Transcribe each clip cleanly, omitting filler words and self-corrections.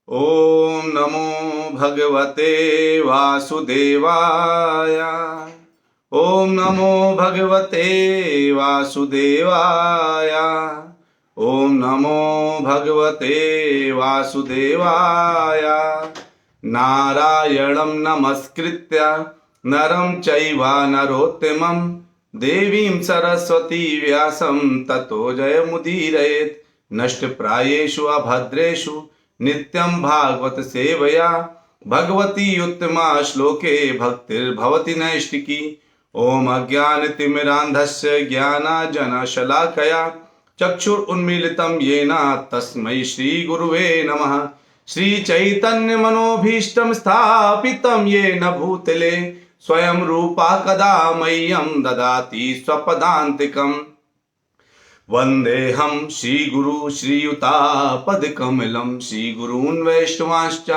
ओम नमो भगवते वासुदेवाय। ओम नमो भगवते वासुदेवाय। ओम नमो भगवते वासुदेवाय। नारायणं नमस्कृत्य नरं चैव नरोत्तमं देवीं सरस्वती व्यासं ततो जयमुदीरयेत्। नष्टप्रायेषु अभद्रेषु नित्यं भागवत सेवया भगवती उत्तमा श्लोके भक्तिर्भवति नैष्टिकी। ओम अज्ञानतिमिरान्धस्य ज्ञानाञ्जनशलाकया चक्षुरुन्मीलितं येन तस्मै श्रीगुरुवे नमः। श्रीचैतन्यमनोभीष्टं स्थापितं येन भूतले स्वयं रूपा कदा मह्यं ददाति स्वपदान्तिकम्। वन्देऽहं श्रीगुरु श्रीयुतापदकमलं श्रीगुरून् वैष्णवांश्च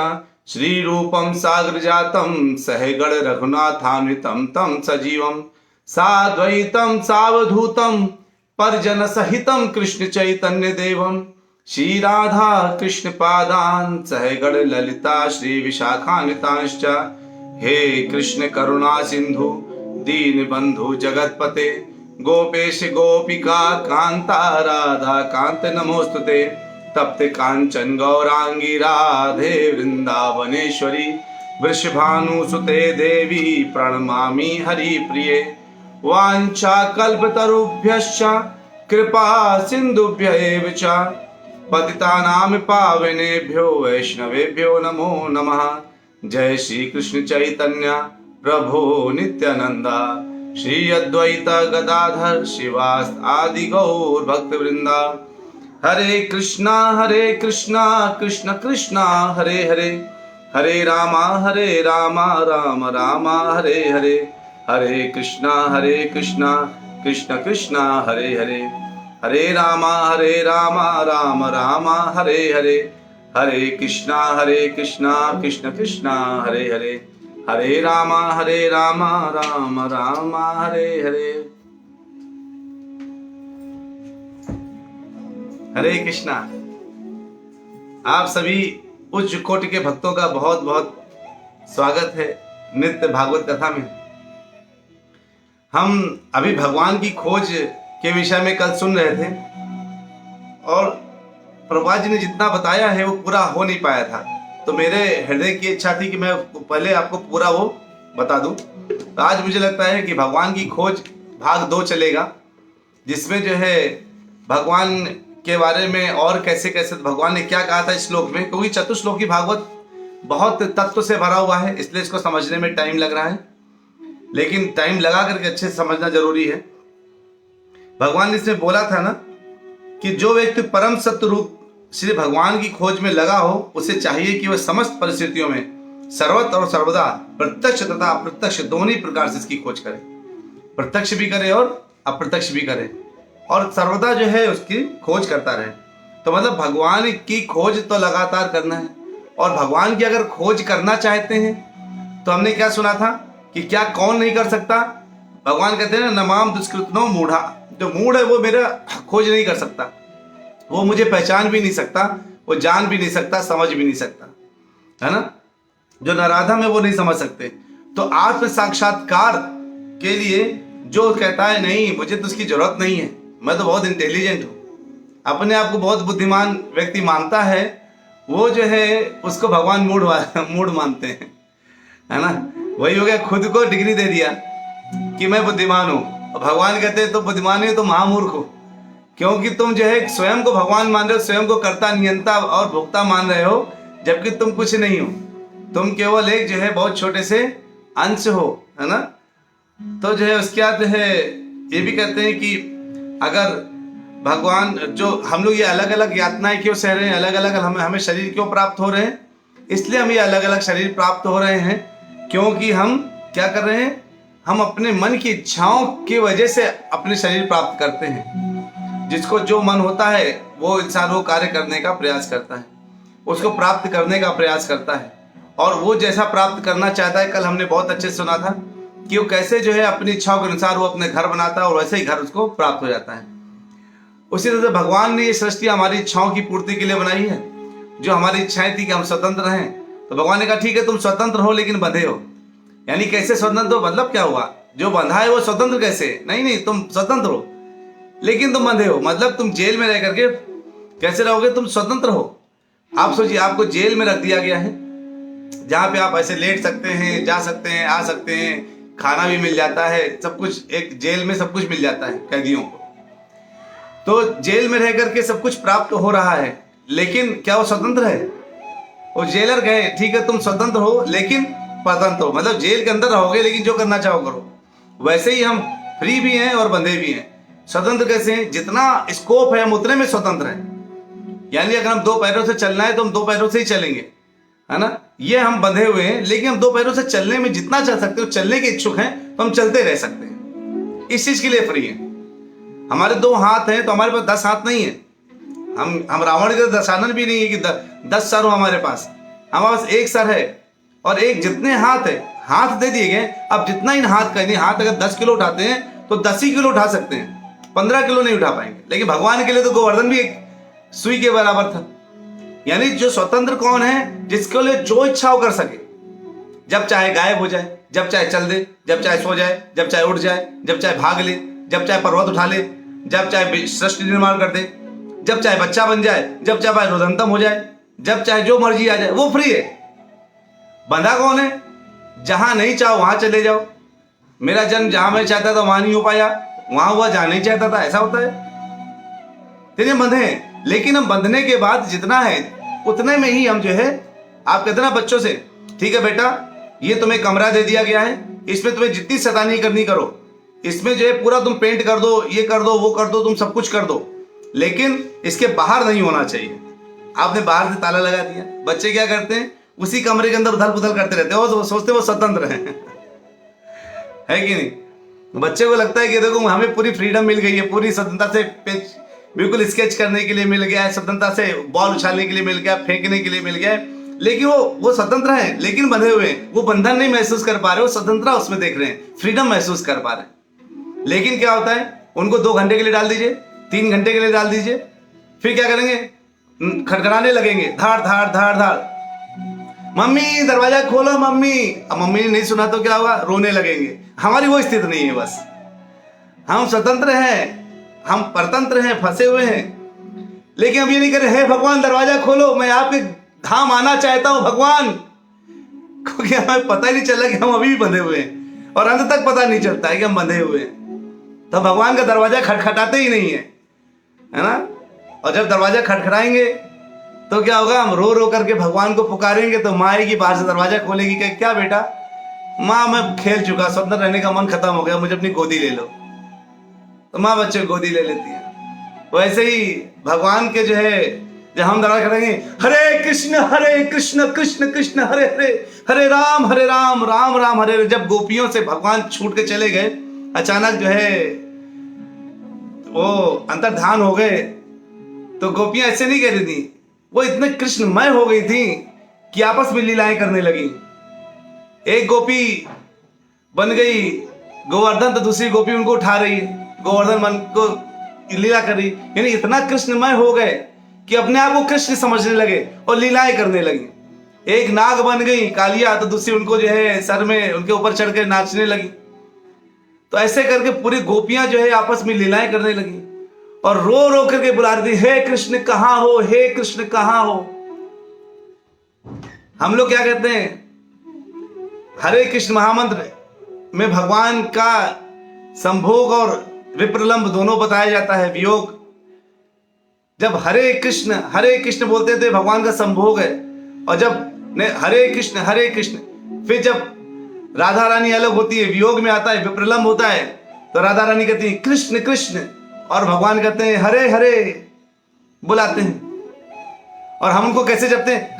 श्रीरूपं साग्रजातं सहगण रघुनाथान्वितं तं सजीवं साद्वैतं सावधूतं परिजनसहितं कृष्ण चैतन्य देवं श्रीराधा कृष्ण पादान् सहगण ललिता श्री विशाखान्वितांश्च। हे कृष्ण करुणा सिंधु दीनबंधु जगतपते गोपेश गोपिका कांता राधा कांत नमोस्तुते। तप्त कांचन गौरांगी राधे वृंदावनेश्वरी वृषभानुसुते देवी प्रणमामि हरिप्रिये। वाञ्छा कल्पतरुभ्यश्च कृपा सिन्धुभ्य एव च पतितानां पावनेभ्यो वैष्णवेभ्यो नमो नमः। जय श्री कृष्ण चैतन्य प्रभो नित्यानंदा श्री अद्वैत गदाधर शिवास आदि गौर भक्त वृंदा। हरे कृष्णा कृष्ण कृष्णा हरे हरे हरे रामा राम राम हरे हरे। हरे कृष्णा कृष्ण कृष्णा हरे हरे हरे रामा राम राम हरे हरे। हरे कृष्णा कृष्ण कृष्णा हरे हरे हरे रामा राम राम हरे हरे। हरे कृष्णा। आप सभी उच्च कोटि के भक्तों का बहुत बहुत स्वागत है नित्य भागवत कथा में। हम अभी भगवान की खोज के विषय में कल सुन रहे थे और प्रभुपाद जी ने जितना बताया है वो पूरा हो नहीं पाया था, तो मेरे हृदय की इच्छा थी कि मैं पहले आपको पूरा वो बता दूं। तो आज मुझे लगता है कि भगवान की खोज भाग 2 चलेगा, जिसमें जो है भगवान के बारे में और कैसे कैसे भगवान ने क्या कहा था इस श्लोक में, क्योंकि चतुश्लोकी भागवत बहुत तत्व से भरा हुआ है, इसलिए इसको समझने में टाइम लग रहा है, लेकिन टाइम लगा करके अच्छे से समझना जरूरी है। भगवान ने इसमें बोला था ना कि जो व्यक्ति परम सत्य रूप श्री भगवान की खोज में लगा हो, उसे चाहिए कि वह समस्त परिस्थितियों में सर्वत्र और सर्वदा प्रत्यक्ष तथा अप्रत्यक्ष दोनों ही प्रकार से इसकी खोज करे। प्रत्यक्ष भी करे और अप्रत्यक्ष भी करे, और सर्वदा जो है उसकी खोज करता रहे। तो मतलब भगवान की खोज तो लगातार करना है, और भगवान की अगर खोज करना चाहते हैं तो हमने क्या सुना था कि क्या कौन नहीं कर सकता। भगवान कहते हैं नमाम दुष्कृतनो मूढ़ा, जो मूढ़ है वो मेरा खोज नहीं कर सकता, वो मुझे पहचान भी नहीं सकता, वो जान भी नहीं सकता, समझ भी नहीं सकता, है ना। जो नराधम है वो नहीं समझ सकते। तो आत्म साक्षात्कार के लिए जो कहता है नहीं मुझे तो उसकी जरूरत नहीं है, मैं तो बहुत इंटेलिजेंट हूँ, अपने आप को बहुत बुद्धिमान व्यक्ति मानता है, वो जो है उसको भगवान मूढ़ मानते हैं, है ना। वही हो गया, खुद को डिग्री दे दिया कि मैं बुद्धिमान हूँ, भगवान कहते हैं तो बुद्धिमान ही तो महामूर्ख हो, क्योंकि तुम जो है स्वयं को भगवान मान रहे हो, स्वयं को कर्ता नियंता और भोक्ता मान रहे हो, जबकि तुम कुछ नहीं हो, तुम केवल एक जो है बहुत छोटे से अंश हो, है ना। तो जो है उसके बाद जो है ये भी कहते हैं कि अगर भगवान जो हम लोग ये अलग अलग यातनाएं क्यों सह रहे हैं, अलग अलग हमें शरीर क्यों प्राप्त हो रहे हैं, इसलिए हम ये अलग अलग शरीर प्राप्त हो रहे हैं क्योंकि हम क्या कर रहे हैं, हम अपने मन की इच्छाओं की वजह से अपने शरीर प्राप्त करते हैं। जिसको जो मन होता है वो इंसान वो कार्य करने का प्रयास करता है, उसको प्राप्त करने का प्रयास करता है, और वो जैसा प्राप्त करना चाहता है। कल हमने बहुत अच्छे से सुना था कि वो कैसे जो है अपनी इच्छाओं के अनुसार वो अपने घर बनाता है और वैसे ही घर उसको प्राप्त हो जाता है। उसी तरह से भगवान ने ये सृष्टि हमारी इच्छाओं की पूर्ति के लिए बनाई है, जो हमारी इच्छाएं थी कि हम स्वतंत्र हैं, तो भगवान ने कहा ठीक है तुम स्वतंत्र हो लेकिन बंधे हो। यानी कैसे स्वतंत्र हो, मतलब क्या हुआ, जो बंधा है वो स्वतंत्र कैसे, नहीं नहीं तुम स्वतंत्र हो लेकिन तुम बंधे हो, मतलब तुम जेल में रह करके कैसे रहोगे, तुम स्वतंत्र हो। आप सोचिए आपको जेल में रख दिया गया है जहां पे आप ऐसे लेट सकते हैं, जा सकते हैं, आ सकते हैं, खाना भी मिल जाता है, सब कुछ एक जेल में सब कुछ मिल जाता है कैदियों को। तो जेल में रह करके सब कुछ प्राप्त हो रहा है, लेकिन क्या वो स्वतंत्र है? वो जेलर गए ठीक है तुम स्वतंत्र हो लेकिन परतंत्र हो, मतलब जेल के अंदर रहोगे लेकिन जो करना चाहो करो। वैसे ही हम फ्री भी हैं और बंधे भी हैं। स्वतंत्र कैसे हैं? जितना स्कोप है हम उतने में स्वतंत्र हैं। यानी अगर हम दो पैरों से चलना है तो हम दो पैरों से ही चलेंगे, है ना। ये हम बंधे हुए हैं लेकिन हम दो पैरों से चलने में जितना चल सकते हो, चलने के इच्छुक हैं तो हम चलते रह सकते हैं, इस चीज के लिए फ्री है। हमारे दो हाथ हैं तो हमारे पास 10 हाथ नहीं है। हम रावण के दशानन भी नहीं है कि 10 सर हो हमारे पास पास एक सर है और एक जितने हाथ है, हाथ दे दिए गए। अब जितना इन हाथ का, नहीं हाथ अगर 10 किलो उठाते हैं तो 10 ही किलो उठा सकते हैं, 15 किलो नहीं उठा पाएंगे। लेकिन भगवान के लिए तो गोवर्धन भी एक सुई के बराबर था। यानी जो स्वतंत्र कौन है? जिसके लिए जो इच्छा हो कर सके, जब चाहे गायब हो जाए, जब चाहे चल दे, जब चाहे सो जाए, जब चाहे उठ जाए, जब चाहे भाग ले, जब चाहे पर्वत उठा ले, जब चाहे सृष्टि निर्माण कर दे, जब चाहे बच्चा बन जाए, जब चाहे रोदंतम हो जाए, जब चाहे जो मर्जी आ जाए, वो फ्री है। बंधा कौन है? जहां नहीं चाहो वहां चले जाओ। मेरा जन्म जहां मैं चाहता था वहां नहीं हो पाया, वहां हुआ जहां नहीं चाहता था, ऐसा होता है। तेरे बंधे हैं, लेकिन हम बंधने के बाद जितना है उतने में ही हम जो है, आप कहते ना बच्चों से ठीक है बेटा ये तुम्हें कमरा दे दिया गया है, इसमें तुम्हें जितनी शैतानी करनी करो, इसमें जो है पूरा तुम पेंट कर दो, ये कर दो, वो कर दो, तुम सब कुछ कर दो, लेकिन इसके बाहर नहीं होना चाहिए। आपने बाहर से ताला लगा दिया, बच्चे क्या करते हैं? उसी कमरे के अंदर उथल पुथल करते रहते हैं, वो सोचते वो स्वतंत्र हैं है कि नहीं? बच्चे को लगता है कि देखो हमें पूरी फ्रीडम मिल गई है, पूरी स्वतंत्रता से बिल्कुल स्केच करने के लिए मिल गया है, स्वतंत्रता से बॉल उछालने के लिए मिल गया, फेंकने के लिए मिल गया है, लेकिन वो स्वतंत्र है लेकिन बंधे हुए हैं। वो बंधन नहीं महसूस कर पा रहे, वो स्वतंत्रता उसमें देख रहे हैं, फ्रीडम महसूस कर पा रहे हैं। लेकिन क्या होता है, उनको 2 घंटे के लिए डाल दीजिए, 3 घंटे के लिए डाल दीजिए, फिर क्या करेंगे? खड़खड़ाने लगेंगे, धाड़ धाड़ धाड़ धाड़, मम्मी दरवाजा खोलो मम्मी। अब मम्मी ने नहीं सुना तो क्या हुआ? रोने लगेंगे। हमारी वो स्थिति नहीं है। बस हम स्वतंत्र हैं, हम परतंत्र हैं, फंसे हुए हैं, लेकिन हम ये नहीं कर रहे, हे भगवान दरवाजा खोलो, मैं आपके धाम आना चाहता हूं भगवान। क्योंकि हमें पता ही नहीं चला कि हम अभी भी बंधे हुए हैं, और अंत तक पता नहीं चलता है कि हम बंधे हुए हैं। तो भगवान का दरवाजा खटखटाते ही नहीं है ना। और जब दरवाजा खटखटाएंगे तो क्या होगा? हम रो रो करके भगवान को पुकारेंगे तो माँ आएगी बाहर से, दरवाजा खोलेगी, क्या बेटा? माँ मैं खेल चुका, स्वतंत्र रहने का मन खत्म हो गया, मुझे अपनी गोदी ले लो। तो माँ बच्चे को गोदी ले लेती है। वैसे ही भगवान के जो है, जब हम दरवाजा करेंगे हरे कृष्ण कृष्ण कृष्ण हरे हरे, हरे राम राम राम हरे हरे। जब गोपियों से भगवान छूट के चले गए, अचानक जो है वो अंतर्धान हो गए, तो गोपियां ऐसे नहीं कह रही थी, वो इतने कृष्णमय हो गई थी कि आपस में लीलाएं करने लगी। एक गोपी बन गई गोवर्धन, तो दूसरी गोपी उनको उठा रही है, गोवर्धन मन को लीला कर रही, यानी इतना कृष्णमय हो गए कि अपने आप को कृष्ण समझने लगे और लीलाएं करने लगी। एक नाग बन गई कालिया, तो दूसरी उनको जो है सर में उनके ऊपर चढ़ के नाचने लगी। तो ऐसे करके पूरी गोपियां जो है आपस में लीलाएं करने लगी और रो रो करके बुला रही थी, हे कृष्ण कहां हो, हे कृष्ण कहां हो। हम लोग क्या कहते हैं? हरे कृष्ण महामंत्र में भगवान का संभोग और विप्रलंब दोनों बताया जाता है, वियोग। जब हरे कृष्ण बोलते थे भगवान का संभोग है, और जब हरे कृष्ण, फिर जब राधा रानी अलग होती है, वियोग में आता है, विप्रलंब होता है, तो राधा रानी कहती है कृष्ण कृष्ण, और भगवान कहते हैं हरे हरे, बुलाते हैं। और हम उनको कैसे जपते हैं?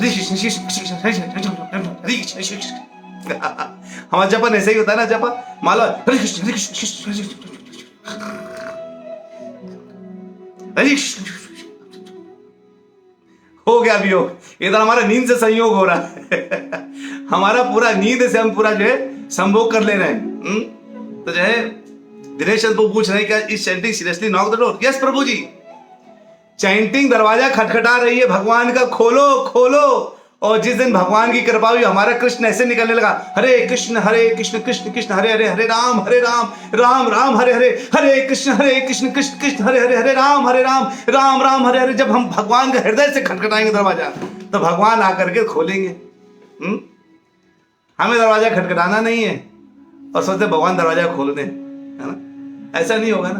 हमारा जपन ऐसे ही होता है ना, जपा माला हरे कृष्ण हो गया वियोग। इधर हमारा नींद से संयोग हो रहा है हमारा पूरा नींद से हम पूरा जो है संभोग कर ले रहे हैं। तो जो है दिनेश प्रभु पूछ रहे हैं क्या इस chanting seriously knock the door? Yes Prabhu ji. Chanting दरवाजा खटखटा रही है भगवान का, खोलो खोलो। और जिस दिन भगवान की कृपा हुई, हमारा कृष्ण ऐसे निकलने लगा, हरे कृष्ण कृष्ण कृष्ण हरे हरे, हरे राम राम राम हरे हरे, हरे कृष्ण कृष्ण कृष्ण हरे हरे, हरे राम राम राम हरे हरे। जब हम भगवान का हृदय से खटखटाएंगे दरवाजा, तो भगवान आकर के खोलेंगे। हमें दरवाजा खटखटाना नहीं है और सोचते भगवान दरवाजा खोल दें, है ना? ऐसा नहीं होगा ना।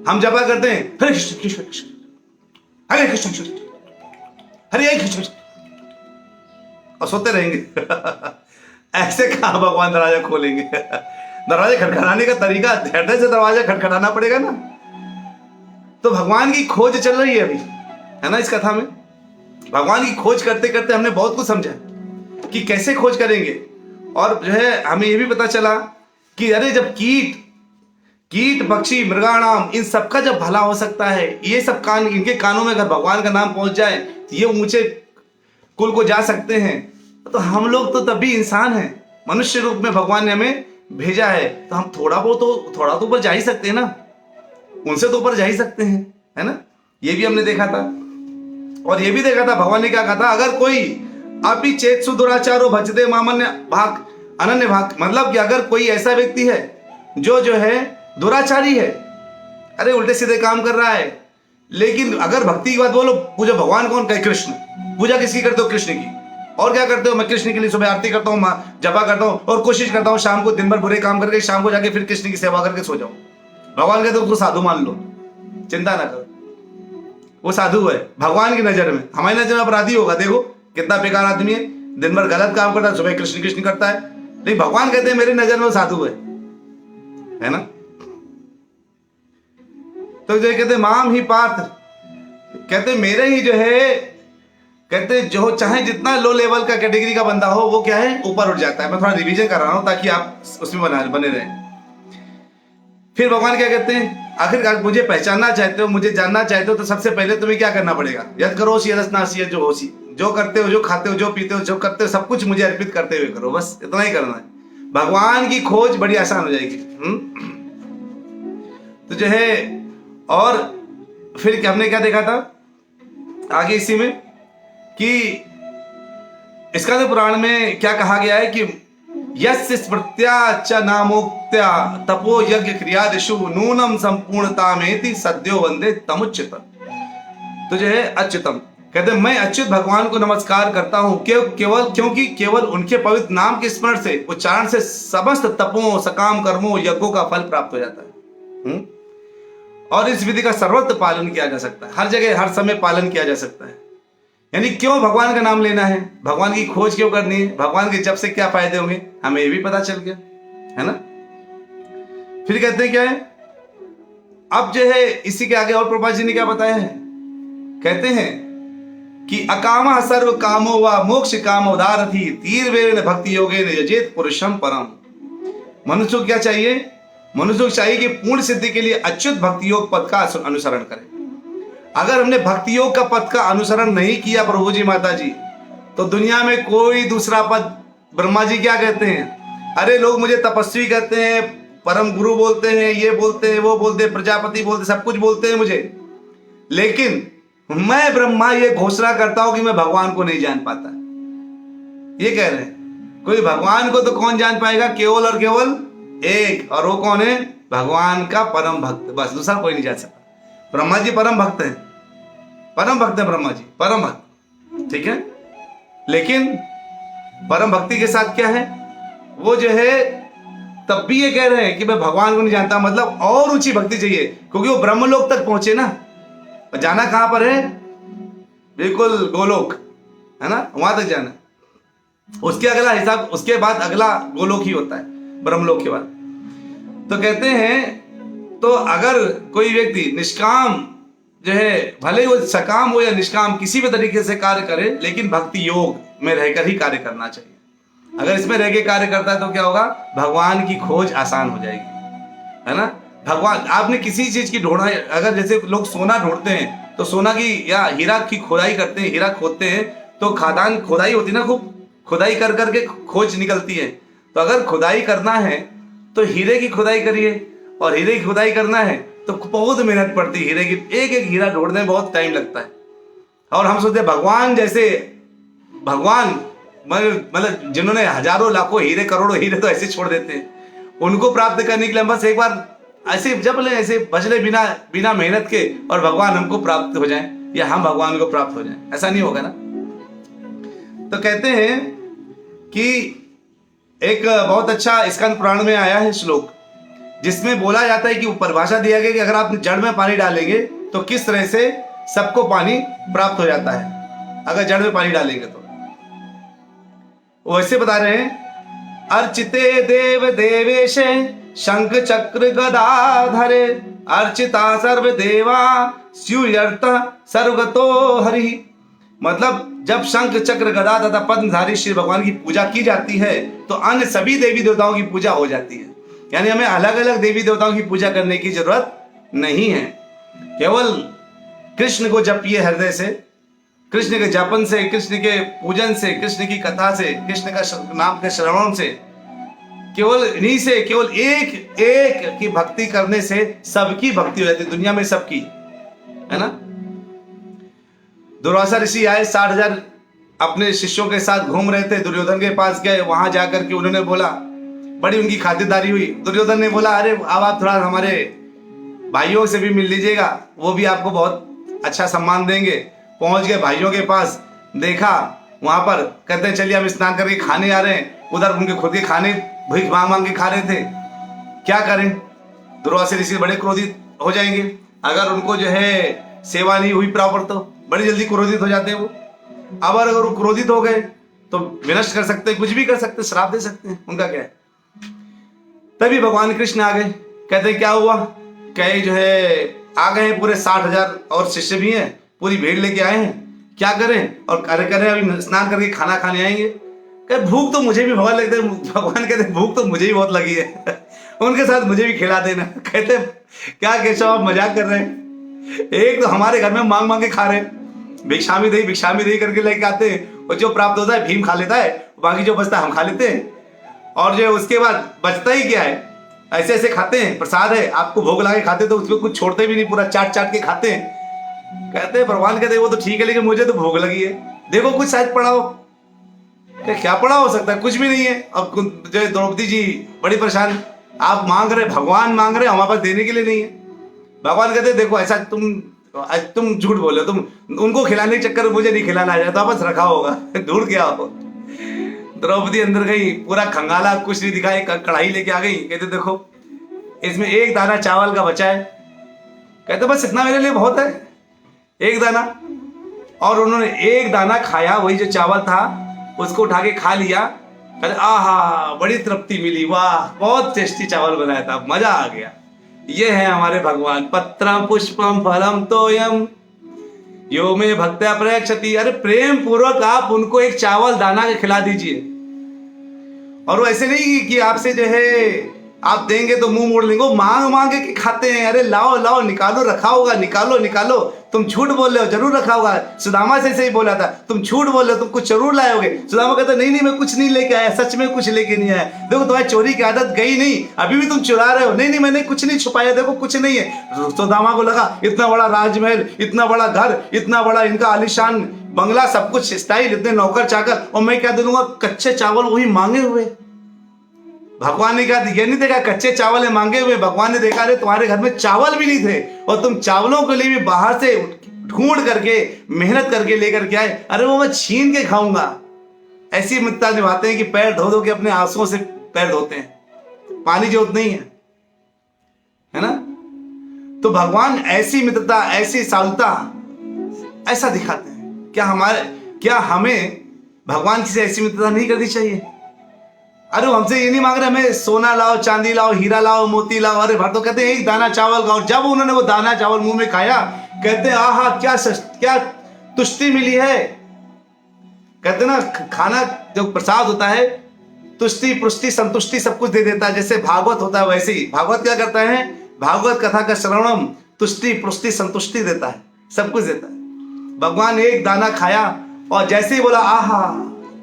हम जपा करते हैं, हरे कृष्ण कृष्ण कृष्ण हरे कृष्ण कृष्ण हरे कृष्ण, और सोते रहेंगे। ऐसे कहां भगवान दरवाजा खोलेंगे? दरवाजे खटखटाने का तरीका हृदय से दरवाजा खटखटाना पड़ेगा ना। तो भगवान की खोज चल रही है अभी, है ना। इस कथा में भगवान की खोज करते करते हमने बहुत कुछ समझा कि कैसे खोज करेंगे। और जो है हमें यह भी पता चला कि अरे जब कीट पक्षी मृगाणाम इन सबका जब भला हो सकता है, ये सब कान इनके कानों में अगर भगवान का नाम पहुंच जाए तो ये ऊंचे कुल को जा सकते हैं। तो हम लोग तो तब भी इंसान हैं, मनुष्य रूप में भगवान ने हमें भेजा है, तो हम थोड़ा तो ऊपर जा ही सकते हैं ना, उनसे तो ऊपर जा ही सकते हैं, है ना। ये भी हमने देखा था। और ये भी देखा था भगवान ने क्या कहा था, अगर कोई अपि चेत सुदुराचारो भजते मामन्य भाग अनन्य भाग, मतलब कि अगर कोई ऐसा व्यक्ति है जो है दुराचारी है, अरे उल्टे सीधे काम कर रहा है, लेकिन अगर भक्ति की बात बोलो, पूजा भगवान कौन कहे? कृष्ण। पूजा किसकी करते हो? कृष्ण की। और क्या करते हो? मैं कृष्ण के लिए सुबह आरती करता हूँ, जपा करता हूँ, और कोशिश करता हूँ शाम को दिन भर बुरे काम करके शाम को जाके फिर कृष्ण की सेवा करके सो जाऊं। भगवान कहते उसको साधु मान लो, चिंता ना करो, वो साधु है भगवान की नजर में। हमारी नजर में अपराधी होगा, देखो कितना बेकार आदमी है, दिन भर गलत काम करता है, सुबह कृष्ण कृष्ण करता है, लेकिन भगवान कहते हैं मेरी नजर में वो साधु है ना। तो जो कहते माम ही पार्थ, कहते मेरे ही जो है, कहते जो चाहे जितना लो लेवल का कैटेगरी का बंदा हो, वो क्या है ऊपर उठ जाता है। मैं थोड़ा रिवीजन कर रहा हूं ताकि आप उसमें बने रहें। फिर भगवान क्या कहते हैं, आखिर मुझे पहचानना चाहते हो, मुझे जानना चाहते हो, तो सबसे पहले तुम्हें क्या करना पड़ेगा? यद करो यदस्नासी, जो होसी, जो करते हो, जो खाते हो, जो पीते हो, जो करते हो, सब कुछ मुझे अर्पित करते हुए करो, बस इतना ही करना है। भगवान की खोज बड़ी आसान हो जाएगी। तो जो है, और फिर हमने क्या देखा था आगे इसी में कि इसका तो पुराण में क्या कहा गया है कि यस्य स्मृत्या च नामोक्त्या तपो यज्ञ क्रियादिषु नूनम संपूर्णतामेति सद्यो वंदे तमुच्युतम। तो जो है अच्युतम, कहते मैं अच्युत भगवान को नमस्कार करता हूं क्योंकि केवल उनके पवित्र नाम के स्मरण से, उच्चारण से समस्त तपों, सकाम कर्मों, यज्ञों का फल प्राप्त हो जाता है। और इस विधि का सर्वत्र पालन किया जा सकता है, हर जगह हर समय पालन किया जा सकता है। यानी क्यों भगवान का नाम लेना है, भगवान की खोज क्यों करनी है, भगवान के जप से क्या फायदे होंगे, हमें ये भी पता चल गया, है ना। फिर कहते हैं क्या है, अब जो है इसी के आगे और प्रभुपाद जी ने क्या बताया है, कहते हैं कि अकामा सर्व कामो व मोक्ष काम उदारथी तीव्रेण भक्ति योगे यजेत पुरुषम परम। मनुष्य को क्या चाहिए? मनुष्य को चाहिए कि पूर्ण सिद्धि के लिए अच्युत भक्ति योग पद का अनुसरण करें। अगर हमने भक्ति योग का पद का अनुसरण नहीं किया प्रभु जी माता जी, तो दुनिया में कोई दूसरा पद, ब्रह्मा जी क्या कहते हैं, अरे लोग मुझे तपस्वी कहते हैं, परम गुरु बोलते हैं, ये बोलते हैं, वो बोलते हैं, प्रजापति बोलते, सब कुछ बोलते हैं मुझे, लेकिन मैं ब्रह्मा ये घोषणा करता हूं कि मैं भगवान को नहीं जान पाता। ये कह रहे हैं कोई भगवान को तो कौन जान पाएगा, केवल और केवल एक, और वो कौन है? भगवान का परम भक्त, बस दूसरा कोई नहीं जान सकता। ब्रह्मा जी परम भक्त हैं, परम भक्त है ब्रह्मा जी, परम भक्त, ठीक है। लेकिन परम भक्ति के साथ क्या है, वो जो है तब भी ये कह रहे हैं कि मैं भगवान को नहीं जानता, मतलब और ऊंची भक्ति चाहिए, क्योंकि वो ब्रह्मलोक तक पहुंचे ना। जाना कहां पर है? बिल्कुल गोलोक, है ना, वहां तक जाना। उसके अगला हिसाब, उसके बाद अगला गोलोक ही होता है, ब्रह्मलोक के बाद। तो कहते हैं, तो अगर कोई व्यक्ति निष्काम जो है, भले वो सकाम हो या निष्काम, किसी भी तरीके से कार्य करे, लेकिन भक्ति योग में रहकर ही कार्य करना चाहिए। अगर इसमें रह के कार्य करता है तो क्या होगा, भगवान की खोज आसान हो जाएगी, है ना। भगवान, आपने किसी चीज की ढूंढा, अगर जैसे लोग सोना ढूंढते हैं तो सोना की या हीरा की खुदाई करते हैं, हीरा खोदते हैं, तो खादान खुदाई होती है ना, खूब खुदाई कर करके खोज निकलती है। तो अगर खुदाई करना है तो हीरे की खुदाई करिए, और हीरे की खुदाई करना है तो बहुत मेहनत पड़ती है हीरे की, एक एक हीरा ढूंढने में बहुत टाइम लगता है। और हम सोचते भगवान जैसे भगवान मतलब जिन्होंने हजारों लाखों हीरे करोड़ों हीरे तो ऐसे छोड़ देते हैं, उनको प्राप्त करने के लिए हम बस एक बार ऐसे जब ले ऐसे बच ले बिना बिना मेहनत के, और भगवान हमको प्राप्त हो जाए या हम भगवान को प्राप्त हो जाए, ऐसा नहीं होगा ना। तो कहते हैं कि एक बहुत अच्छा स्कंद पुराण में आया है श्लोक, जिसमें बोला जाता है कि परिभाषा दिया गया कि अगर आप जड़ में पानी डालेंगे तो किस तरह से सबको पानी प्राप्त हो जाता है, अगर जड़ में पानी डालेंगे तो। वैसे बता रहे हैं, अर्चिते देव देवेश शंख चक्र गदाधरे अर्चिता सर्व देवा स्यूयर्थ सर्वगतो हरि। मतलब जब शंख चक्र गदा तथा पद्मधारी श्री भगवान की पूजा की जाती है तो अन्य सभी देवी देवताओं की पूजा हो जाती है। यानी हमें अलग अलग देवी देवताओं की पूजा करने की जरूरत नहीं है, केवल कृष्ण को जपिए हृदय से, कृष्ण के जपन से, कृष्ण के पूजन से, कृष्ण की कथा से, कृष्ण का नाम के श्रवण से, केवल इन्हीं से, केवल एक एक की भक्ति करने से सबकी भक्ति हो जाती है, दुनिया में सबकी, है ना। दुर्वासा ऋषि आए, 60,000 अपने शिष्यों के साथ घूम रहे थे, दुर्योधन के पास गए, वहां जाकर के उन्होंने बोला, बड़ी उनकी खातिरदारी हुई। दुर्योधन ने बोला, अरे अब आप थोड़ा हमारे भाइयों से भी मिल लीजिएगा, वो भी आपको बहुत अच्छा सम्मान देंगे। पहुंच गए भाइयों के पास, देखा वहां पर, कहते हैं चलिए हम स्नान करके खाने आ रहे हैं। उधर उनके खुद के खाने भीख मांग मांग के खा रहे थे। क्या करें, दुर्वासा ऋषि बड़े क्रोधित हो जाएंगे, अगर उनको जो है सेवा नहीं हुई प्रॉपर तो बड़ी जल्दी क्रोधित हो जाते हैं वो। अब अगर वो क्रोधित हो गए तो विनष्ट कर सकते हैं, कुछ भी कर सकते हैं, श्राप दे सकते हैं, उनका क्या है। तभी भगवान कृष्ण आ गए, कहते क्या हुआ, कहे जो है आ गए पूरे 60,000 और शिष्य भी हैं, पूरी भीड़ लेके आए हैं, क्या करें। और कार्य करें, अभी स्नान करके खाना खाने आएंगे। कहे भूख तो मुझे भी भगवान लगते, भगवान कहते भूख तो मुझे भी बहुत लगी है उनके साथ मुझे भी खिला देना। कहते क्या केशव आप मजाक कर रहे हैं, एक तो हमारे घर में मांग मांग के खा रहे हैं, भिक्षामी दही करके लेके आते हैं, और जो प्राप्त होता है भीम खा लेता है, बाकी जो बचता है हम खा लेते हैं, और जो उसके बाद बचता ही क्या है, ऐसे ऐसे खाते हैं, प्रसाद है आपको भोग लगा के खाते तो उसमें कुछ छोड़ते भी नहीं, पूरा चाट चाट के खाते हैं। कहते हैं भगवान कहते वो तो ठीक है, लेकिन मुझे तो भोग लगी है, देखो कुछ शायद पड़ा हो। क्या पड़ा हो सकता है, कुछ भी नहीं है। अब जो द्रौपदी जी बड़ी परेशान, आप मांग रहे, भगवान मांग रहे, हमारे पास देने के लिए नहीं है। भगवान कहते देखो ऐसा तुम झूठ बोले, तुम उनको खिलाने के चक्कर में मुझे नहीं खिलाना आ जाता, बस रखा होगा ढूंढ के आओ। द्रौपदी अंदर गई, पूरा खंगाला, कुछ नहीं दिखाई, कढ़ाई लेके आ गई, कहते देखो इसमें एक दाना चावल का बचा है। कहते बस इतना मेरे लिए बहुत है, एक दाना। और उन्होंने एक दाना खाया, वही जो चावल था उसको उठा के खा लिया। कहते आहा बड़ी तृप्ति मिली, वाह बहुत टेस्टी चावल बनाया था, मजा आ गया। ये है हमारे भगवान, पत्रम पुष्पम फलम तोयम यो में भक्त्या प्रयक्षति। अरे प्रेम पूर्वक आप उनको एक चावल दाना के खिला दीजिए, और वो ऐसे नहीं कि आपसे जो है आप देंगे तो मुंह मोड़ लेंगे, मांग मांग के खाते हैं। अरे लाओ लाओ, निकालो, रखा होगा, निकालो निकालो। तुम झूठ बोल रहे हो, जरूर रखा होगा। सुदामा से ही बोला था, तुम झूठ बोल रहे हो, तुम कुछ जरूर लाए होगे। सुदामा कहता नहीं नहीं मैं कुछ नहीं लेके आया, सच में कुछ लेके नहीं आया। देखो तुम्हारी चोरी की आदत गई नहीं, अभी भी तुम चुरा रहे हो। नहीं नहीं मैंने कुछ नहीं छुपाया, देखो कुछ नहीं है। सुदामा को लगा इतना बड़ा राजमहल, इतना बड़ा घर, इतना बड़ा इनका आलिशान बंगला, सब कुछ स्टाइल, इतने नौकर चाकर, और मैं क्या दे दूंगा, कच्चे चावल वही मांगे हुए। भगवान ने कहा ये नहीं देखा कच्चे चावल है मांगे हुए, भगवान ने देखा अरे तुम्हारे घर में चावल भी नहीं थे, और तुम चावलों के लिए भी बाहर से ढूंढ करके मेहनत करके लेकर के आए। अरे वो मैं छीन के खाऊंगा। ऐसी मित्रता निभाते हैं कि पैर धो धो के अपने आंसुओं से पैर धोते हैं, पानी जरूरत नहीं है ना। तो भगवान ऐसी मित्रता, ऐसी सालता ऐसा दिखाते हैं। क्या हमें भगवान से ऐसी मित्रता नहीं करनी चाहिए। अरे हमसे ये नहीं मांग रहे हमें सोना लाओ, चांदी लाओ, हीरा लाओ, मोती लाओ। अरे भर तो कहते हैं एक दाना चावल खाओ। जब उन्होंने वो दाना चावल मुंह में खाया, कहते हैं आहा क्या तुष्टि मिली है। कहते ना खाना जो प्रसाद होता है, तुष्टि पुष्टि संतुष्टि सब कुछ दे देता है। जैसे भागवत होता है वैसे ही भागवत क्या करता है, भागवत कथा का श्रवणम तुष्टि पुष्टि संतुष्टि देता है, सब कुछ देता है। भगवान एक दाना खाया और जैसे ही बोला आहा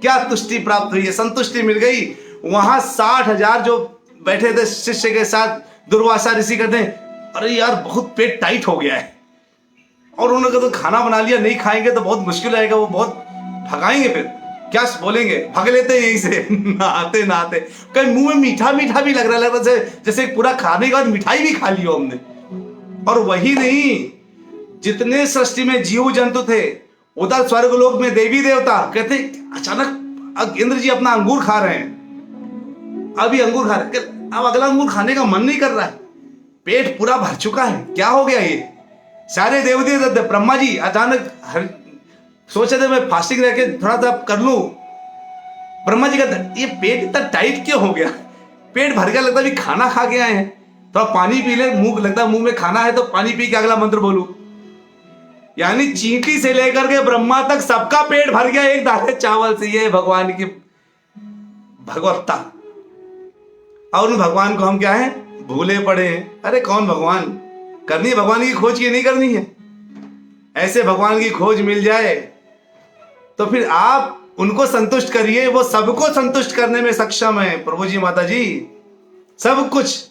क्या तुष्टि प्राप्त हुई है, संतुष्टि मिल गई। वहां 60,000 जो बैठे थे शिष्य के साथ, दुर्वासा ऋषि कहते हैं अरे यार बहुत पेट टाइट हो गया है, और उन्होंने कहा तो खाना बना लिया, नहीं खाएंगे तो बहुत मुश्किल रहेगा, वो बहुत भगाएंगे, फिर क्या बोलेंगे, भग लेते हैं यहीं से नहाते नहाते। कहीं मुंह में मीठा मीठा भी लग रहा है, जैसे पूरा खाने के बाद मिठाई भी खा ली हो हमने। और वही नहीं, जितने सृष्टि में जीव जंतु थे, उधर स्वर्गलोक में देवी देवता, कहते अचानक इंद्र जी अपना अंगूर खा रहे हैं, अभी अंगूर खा रहे हैं, अब अगला अंगूर खाने का मन नहीं कर रहा है, पेट पूरा भर चुका है, क्या हो गया ये। सारे देवते, ब्रह्मा जी अचानक सोचे थे मैं फास्टिंग रह के थोड़ा सा कर लूं, ब्रह्मा जी कहते ये पेट इतना टाइट क्यों हो गया, पेट भर गया, लगता है खाना खा के आए हैं, थोड़ा पानी पी ले, मुंह लगता है मुंह में खाना है तो पानी पी के अगला मंत्र बोलूं। यानी चींटी से लेकर के ब्रह्मा तक सबका पेट भर गया एक दाने चावल से। ये भगवान की भगवत्ता। और उन भगवान को हम क्या है, भूले पड़े हैं। अरे कौन भगवान, करनी है भगवान की खोज की नहीं करनी है। ऐसे भगवान की खोज मिल जाए तो फिर आप उनको संतुष्ट करिए, वो सबको संतुष्ट करने में सक्षम है। प्रभु जी माता जी सब कुछ,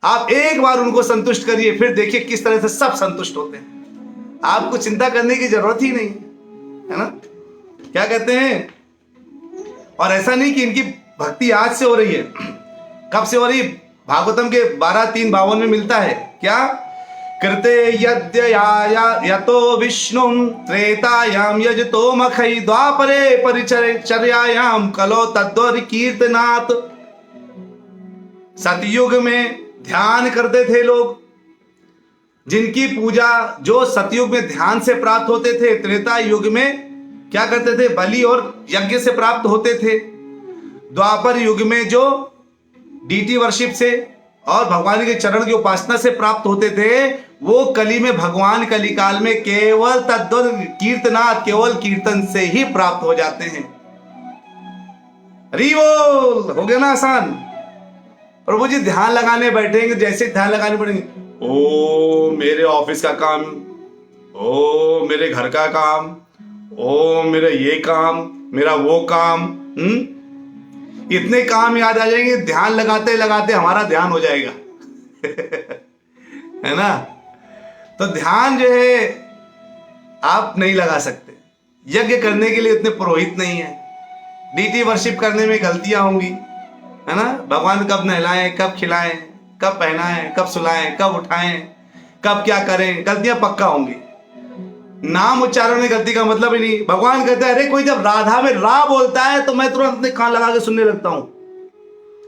आप एक बार उनको संतुष्ट करिए, फिर देखिए किस तरह से सब संतुष्ट होते हैं। आपको चिंता करने की जरूरत ही नहीं है ना, क्या कहते हैं। और ऐसा नहीं कि इनकी भक्ति आज से हो रही है, कब से हो रही। भागवतम के 12:3-52 में मिलता है क्या, कृते यतो विष्णु त्रेतायाम यजतो मखई द्वापरे परिचर्यायाम कलो तद्वर कीर्तनात्। सतयुग में ध्यान करते थे लोग, जिनकी पूजा जो सतयुग में ध्यान से प्राप्त होते थे, त्रेता युग में क्या करते थे, बलि और यज्ञ से प्राप्त होते थे। द्वापर युग में जो डीटी वर्शिप से और भगवान के चरण की उपासना से प्राप्त होते थे, वो कली में भगवान कलिकाल में केवल तद्वत कीर्तनात्, केवल कीर्तन से ही प्राप्त हो जाते हैं। हरि बोल, हो गया ना आसान। प्रभु जी ध्यान लगाने बैठेंगे, जैसे ध्यान लगाने पड़ेंगे, ओ मेरे ऑफिस का काम, ओ मेरे घर का काम, ओ मेरा ये काम, मेरा वो काम, इतने काम याद आ जाएंगे। ध्यान लगाते लगाते हमारा ध्यान हो जाएगा है ना। तो ध्यान जो है आप नहीं लगा सकते, यज्ञ करने के लिए इतने पुरोहित नहीं है, डीटी वर्शिप करने में गलतियां होंगी, है ना। भगवान कब नहलाएं, कब खिलाएं, कब पहनाएं, कब सुलाएं, कब उठाएं, कब क्या करें, गलतियां पक्का होंगी। नाम उच्चारण में गलती का मतलब ही नहीं। भगवान कहते हैं, अरे कोई जब राधा में रा बोलता है तो मैं तुरंत अपने कान लगा के सुनने लगता हूं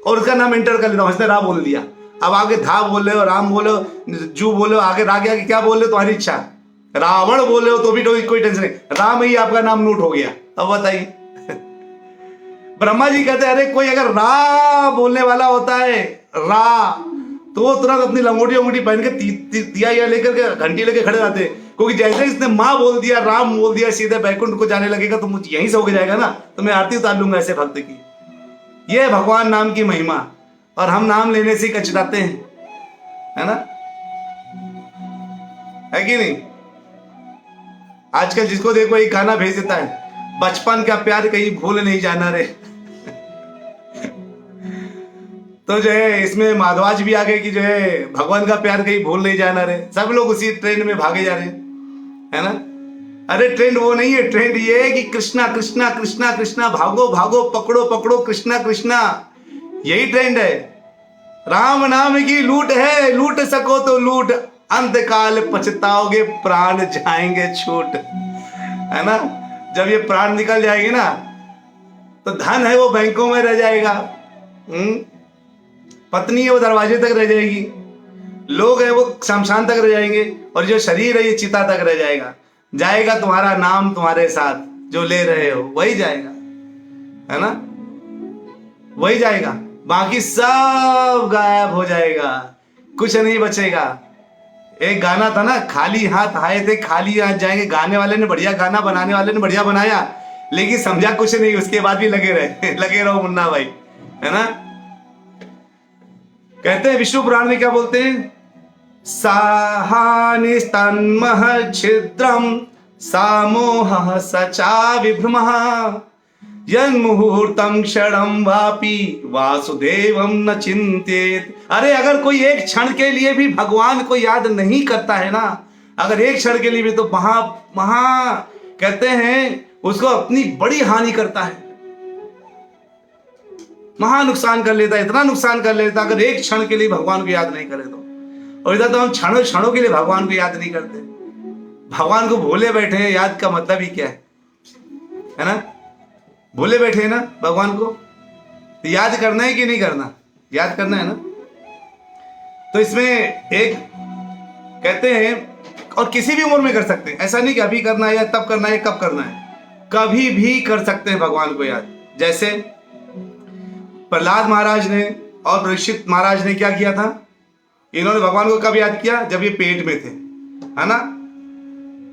और उसका नाम एंटर कर लेता हूं। इसने रा बोल दिया, अब आगे धा बोल रहे हो, राम बोलो, जू बोलो, आगे आगे क्या बोल रहे हो तुम्हारी इच्छा। रावण बोल रहे हो तो भी कोई टेंशन नहीं, राम ही आपका नाम नोट हो गया। अब बताइए ब्रह्मा जी कहते हैं, अरे कोई अगर रा बोलने वाला होता है, रा, तो वो तुरंत अपनी लंगोटी अंगूठी पहन के दिया या लेकर के घंटी लेके खड़े रहते, क्योंकि जैसे इसने माँ बोल दिया, राम बोल दिया, सीधे बैकुंठ को जाने लगेगा तो मुझे यहीं से होके जाएगा ना, तो मैं आरती उतार लूंगा ऐसे भक्त की। ये भगवान नाम की महिमा। और हम नाम लेने से कचराते हैं, है ना, है कि नहीं। आजकल जिसको देखो एक गाना भेज देता है, बचपन का प्यार कहीं भूल नहीं जाना रे तो जो है इसमें माधवाज भी आ गए कि जो है भगवान का प्यार कहीं भूल नहीं जाना रे। सब लोग उसी ट्रेंड में भागे जा रहे हैं, है ना। अरे ट्रेंड वो नहीं है, ट्रेंड ये है कि कृष्णा कृष्णा कृष्णा कृष्णा, भागो भागो, पकड़ो पकड़ो, कृष्णा कृष्णा, यही ट्रेंड है। राम नाम की लूट है, लूट सको तो लूट, अंतकाल पछताओगे, प्राण जाएंगे छूट, है ना। जब ये प्राण निकल जाएंगे ना तो धन है वो बैंकों में रह जाएगा, पत्नी है वो दरवाजे तक रह जाएगी, लोग है वो शमशान तक रह जाएंगे, और जो शरीर है ये चिता तक रह जाएगा। जाएगा तुम्हारा नाम तुम्हारे साथ, जो ले रहे हो वही जाएगा, है ना, वही जाएगा, बाकी सब गायब हो जाएगा, कुछ नहीं बचेगा। एक गाना था ना, खाली हाथ आए थे खाली हाथ जाएंगे। गाने वाले ने बढ़िया गाना, बनाने वाले ने बढ़िया बनाया, लेकिन समझा कुछ नहीं, उसके बाद भी लगे रहो मुन्ना भाई, है ना। कहते हैं विष्णु पुराण में क्या बोलते हैं, साहानि तन्मह छिद्रम सामोह सचा विभ्रमः यन्मुहूर्तम क्षणम वापि वासुदेवम न चिंतेत। अरे अगर कोई एक क्षण के लिए भी भगवान को याद नहीं करता है ना, अगर एक क्षण के लिए भी, तो महा महा कहते हैं उसको अपनी बड़ी हानि करता है, महा नुकसान कर लेता है, इतना नुकसान कर लेता अगर एक क्षण के लिए भगवान को याद नहीं करे तो। और इधर तो हम क्षणों क्षणों के लिए भगवान को याद नहीं करते, भगवान को भूले बैठे हैं। याद का मतलब ही क्या है ना? भूले बैठे हैं ना भगवान को। तो याद करना है कि नहीं करना? याद करना है ना। तो इसमें एक कहते हैं, और किसी भी उम्र में कर सकते हैं, ऐसा नहीं कि अभी करना है या तब करना है, कब करना है, कभी भी कर सकते हैं भगवान को याद। जैसे प्रहलाद महाराज ने और परीक्षित महाराज ने क्या किया था, इन्होंने भगवान को कब याद किया? जब ये पेट में थे, है ना।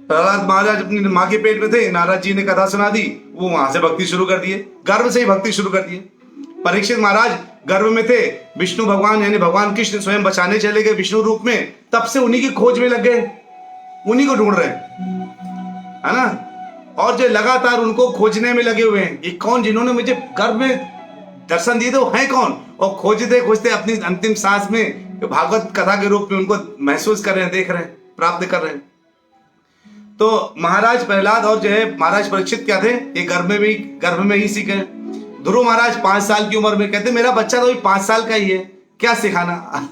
प्रहलाद महाराज अपनी माँ के पेट में थे, नारद जी ने कथा सुना दी, वो वहां से भक्ति शुरू कर दिए, गर्भ से ही भक्ति शुरू कर दिए। परीक्षित महाराज गर्भ में थे, विष्णु भगवान यानी भगवान कृष्ण स्वयं बचाने चले गए विष्णु रूप में, तब से उन्हीं की खोज में लग गए, उन्हीं को ढूंढ रहे हैं, है ना। और जो लगातार उनको खोजने में लगे हुए हैं, ये कौन जिन्होंने मुझे गर्भ में दर्शन दिए थे, वो है कौन? और खोजते खोजते अपनी अंतिम सांस में भागवत कथा के रूप में उनको महसूस कर रहे हैं, देख रहे हैं, प्राप्त कर रहे हैं। तो महाराज प्रहलाद और जो है महाराज परीक्षित क्या थे, ये गर्भ में ही सीखे। ध्रुव महाराज 5 साल की उम्र में, कहते मेरा बच्चा तो अभी 5 साल का ही है, क्या सिखाना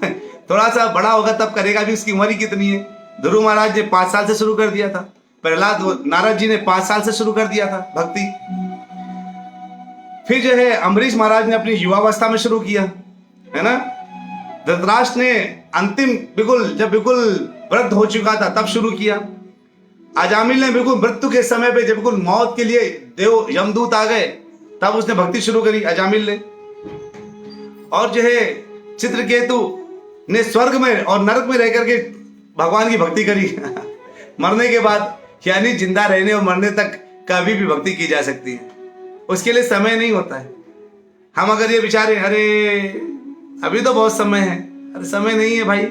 थोड़ा सा बड़ा होगा तब करेगा, अभी उसकी उम्र ही कितनी है। ध्रुव महाराज ने 5 साल से शुरू कर दिया था, प्रहलाद नारद जी ने 5 साल से शुरू कर दिया था भक्ति। फिर जो है अम्बरीश महाराज ने अपनी युवावस्था में शुरू किया, है ना। धृतराष्ट्र ने अंतिम बिल्कुल वृद्ध हो चुका था तब शुरू किया। अजामिल ने बिल्कुल मृत्यु के समय पे, जब बिल्कुल मौत के लिए देव यमदूत आ गए, तब उसने भक्ति शुरू करी अजामिल ने। और जो है चित्रकेतु ने स्वर्ग में और नरक में रह करके भगवान की भक्ति करी मरने के बाद, यानी जिंदा रहने और मरने तक कभी भी भक्ति की जा सकती है, उसके लिए समय नहीं होता है। हम अगर ये विचारे अरे अभी तो बहुत समय है, अरे समय नहीं है भाई।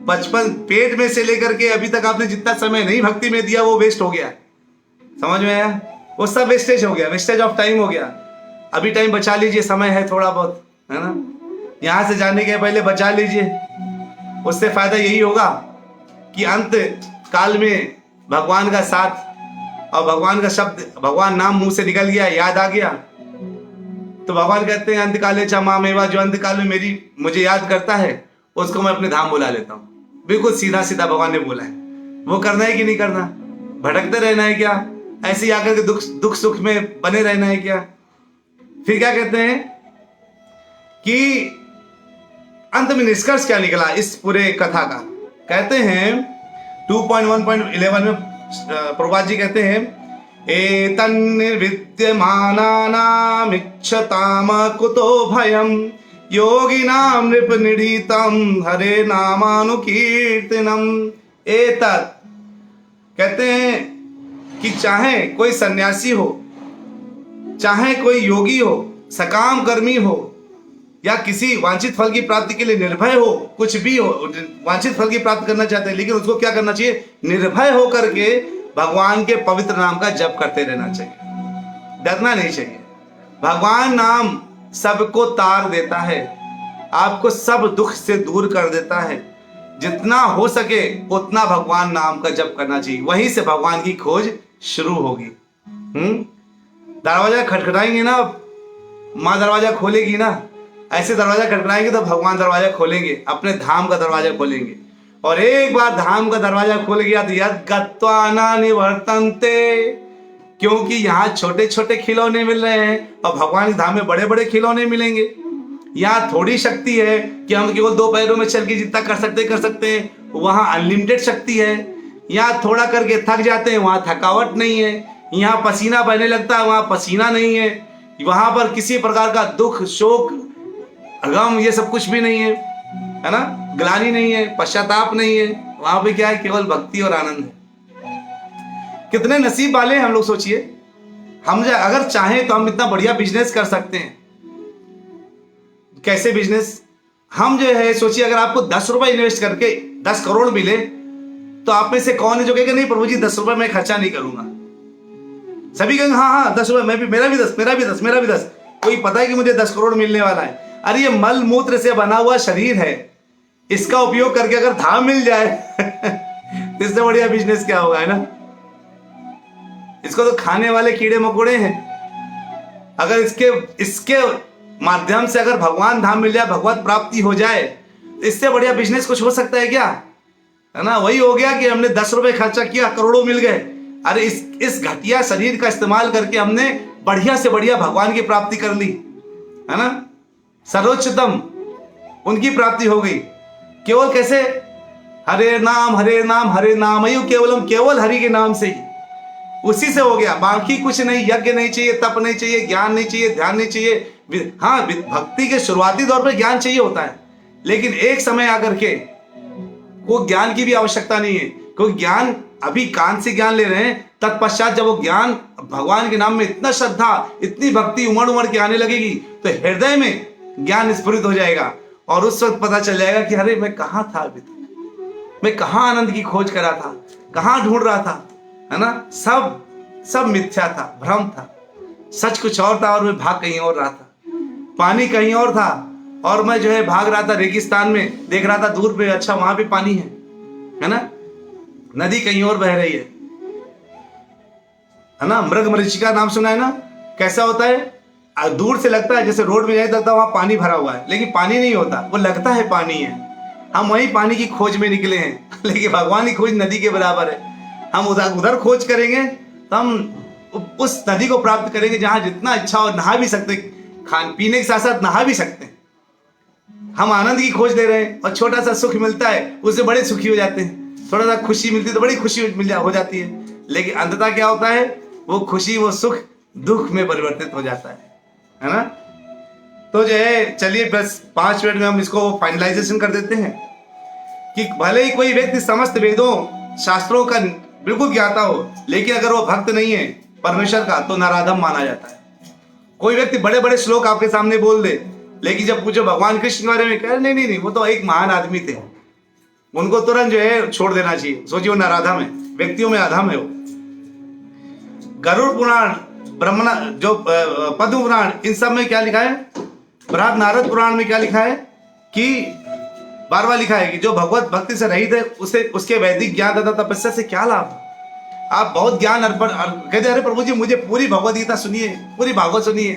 बचपन पेट में से लेकर के अभी तक आपने जितना समय नहीं भक्ति में दिया वो वेस्ट हो गया, समझ में आया? वो सब वेस्टेज हो गया, वेस्टेज ऑफ टाइम हो गया। अभी टाइम बचा लीजिए, समय है थोड़ा बहुत, है ना। यहाँ से जाने के पहले बचा लीजिए, उससे फायदा यही होगा कि अंत काल में भगवान का साथ और भगवान का शब्द, भगवान नाम मुंह से निकल गया, याद आ गया, तो भगवान कहते हैं अंत काले च मामेवा, जो अंत काल में मुझे याद करता है उसको मैं अपने धाम बुला लेता हूँ। बिल्कुल सीधा सीधा भगवान ने बोला है। वो करना है कि नहीं करना? भटकते रहना है क्या? ऐसे ही आकर के दुख सुख में बने रहना है क्या? फिर क्या कहते हैं कि अंत में निष्कर्ष क्या निकला इस पूरे कथा का? कहते हैं 2.1.11 में प्रभुपाद जी कहते हैं, एतन्निर्विद्यमानानामिच्छताम कुतो भयम् योगिनां नृपनिधीतं हरे नामानुकीर्तनम। एतत् कहते हैं कि चाहे कोई सन्यासी हो, चाहे कोई योगी हो, सकाम कर्मी हो, या किसी वांछित फल की प्राप्ति के लिए निर्भय हो, कुछ भी हो, वांछित फल की प्राप्ति करना चाहते हैं, लेकिन उसको क्या करना चाहिए? निर्भय होकर के भगवान के पवित्र नाम का जप करते रहना चाहिए, डरना नहीं चाहिए। भगवान नाम सबको तार देता है, आपको सब दुख से दूर कर देता है। जितना हो सके उतना भगवान नाम का जप करना चाहिए, वहीं से भगवान की खोज शुरू होगी। दरवाजा खटखटाएंगे ना, माँ दरवाजा खोलेगी ना, ऐसे दरवाजा खटखटाएंगे तो भगवान दरवाजा खोलेंगे, अपने धाम का दरवाजा खोलेंगे। और एक बार धाम का दरवाजा खोल गया तो यद गत्वा न निवर्तन्ते, क्योंकि यहाँ छोटे छोटे खिलौने मिल रहे हैं और भगवान के धाम में बड़े बड़े खिलौने मिलेंगे। यहाँ थोड़ी शक्ति है कि हम केवल 2 पैरों में चल के जितना कर सकते हैं, वहाँ अनलिमिटेड शक्ति है। यहाँ थोड़ा करके थक जाते हैं, वहाँ थकावट नहीं है। यहाँ पसीना बहने लगता है, वहाँ पसीना नहीं है। वहाँ पर किसी प्रकार का दुख शोक गम ये सब कुछ भी नहीं है ना, ग्लानि नहीं है, पश्चाताप नहीं है। वहाँ पे क्या है? केवल भक्ति और आनंद है। कितने नसीब वाले हैं हम लोग, सोचिए। हम अगर चाहें तो हम इतना बढ़िया बिजनेस कर सकते हैं। कैसे बिजनेस? हम जो है सोचिए, अगर आपको 10 रुपए इन्वेस्ट करके 10 करोड़ मिले तो आप में से कौन है जो कहेगा नहीं प्रभु जी 10 रुपए मैं खर्चा नहीं करूंगा? सभी कहेंगे हाँ हाँ 10 रुपए, मैं भी, मेरा भी 10, मेरा भी 10, मेरा भी 10। कोई पता है कि मुझे 10 करोड़ मिलने वाला है? अरे ये मल मूत्र से बना हुआ शरीर है, इसका उपयोग करके अगर धाम मिल जाए तो इससे बढ़िया बिजनेस क्या होगा, है ना? इसको तो खाने वाले कीड़े मकोड़े हैं। अगर इसके माध्यम से अगर भगवान धाम मिल जाए, भगवत प्राप्ति हो जाए, तो इससे बढ़िया बिजनेस कुछ हो सकता है क्या? है ना? वही हो गया कि हमने 10 रुपए खर्चा किया, करोड़ों मिल गए। अरे इस घटिया शरीर का इस्तेमाल करके हमने बढ़िया से बढ़िया भगवान की प्राप्ति कर ली, है ना? सर्वोच्चतम उनकी प्राप्ति हो गई। केवल कैसे? हरे नाम हरे नाम हरे नाम अयु केवलम, केवल हरि के नाम से ही, उसी से हो गया। बाकी कुछ नहीं, यज्ञ नहीं चाहिए, तप नहीं चाहिए, ज्ञान नहीं चाहिए, ध्यान नहीं चाहिए। हाँ, भक्ति के शुरुआती दौर पर ज्ञान चाहिए होता है, लेकिन एक समय आकर के वो ज्ञान की भी आवश्यकता नहीं है, क्योंकि ज्ञान अभी कान से ज्ञान ले रहे हैं, तत्पश्चात जब वो ज्ञान भगवान के नाम में इतना श्रद्धा, इतनी भक्ति उमड़ उमड़ के आने लगेगी, तो हृदय में ज्ञान स्फुरित हो जाएगा और उस वक्त पता चल जाएगा कि अरे मैं कहाँ था अभी तक, मैं कहाँ आनंद की खोज करा था, कहाँ ढूंढ रहा था, है ना? सब मिथ्या था, भ्रम था, सच कुछ और था और मैं भाग कहीं और रहा था। पानी कहीं और था और मैं जो है भाग रहा था रेगिस्तान में, देख रहा था दूर पे, अच्छा वहां पे पानी है ना? नदी कहीं और बह रही है ना? मृग मरीचिका नाम सुना है ना? कैसा होता है? दूर से लगता है जैसे रोड में जाए तो वहां पानी भरा हुआ है, लेकिन पानी नहीं होता, वो लगता है पानी है। हम वही पानी की खोज में निकले हैं, लेकिन भगवान की खोज नदी के बराबर है। हम उधर खोज करेंगे तो हम उस नदी को प्राप्त करेंगे जहां जितना इच्छा हो नहा भी सकते, खान पीने के साथ साथ नहा भी सकते हैं। हम आनंद की खोज ले रहे हैं और छोटा सा सुख मिलता है, उससे बड़े सुखी हो जाते हैं। थोड़ा सा खुशी मिलती है तो बड़ी खुशी हो जाती है, लेकिन अंततः क्या होता है? वो खुशी, वो सुख दुख में परिवर्तित हो जाता है ना? तो जो है, चलिए बस 5 मिनट में हम इसको फाइनलाइजेशन कर देते हैं कि भले ही कोई व्यक्ति समस्त वेदों शास्त्रों का बिल्कुल ज्ञाता हो, लेकिन अगर वो भक्त नहीं है परमेश्वर का, तो नराधम माना जाता है। कोई व्यक्ति बड़े बड़े श्लोक आपके सामने बोल दे, लेकिन जब पूछो भगवान कृष्ण के बारे में, कह नहीं, वो तो एक महान आदमी थे, उनको तुरंत जो है छोड़ देना चाहिए। सोचिए, वो नराधम है, व्यक्तियों में अधम है वो। गरुड़ पुराण, ब्रह्मणा, जो पद्म पुराण, इन सब में क्या लिखा है? बृहद नारद पुराण में क्या लिखा है कि बार लिखा है कि जो भगवत भक्ति से रहित है उसे उसके वैदिक ज्ञान तथा तपस्या से क्या लाभ? आप बहुत ज्ञान अर्पण कहते, अरे प्रभु जी मुझे पूरी भगवत गीता सुनिए, पूरी भागवत सुनिए।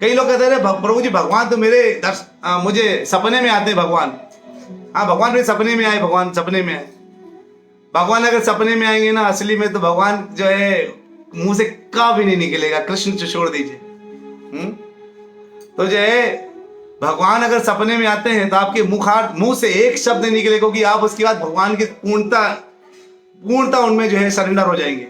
कई लोग कहते हैं प्रभु जी भगवान तो मेरे मुझे सपने में आते हैं भगवान। हाँ, भगवान मेरे सपने में आए, भगवान सपने में आए। भगवान अगर सपने में आएंगे ना, असली में तो भगवान जो है मुंह से का भी नहीं निकलेगा, कृष्ण छोड़ दीजिए। तो जो है भगवान अगर सपने में आते हैं तो आपके मुंह से एक शब्द नहीं निकलेगा, क्योंकि आप उसके बाद भगवान की पूर्णता उनमें जो है सरेंडर हो जाएंगे।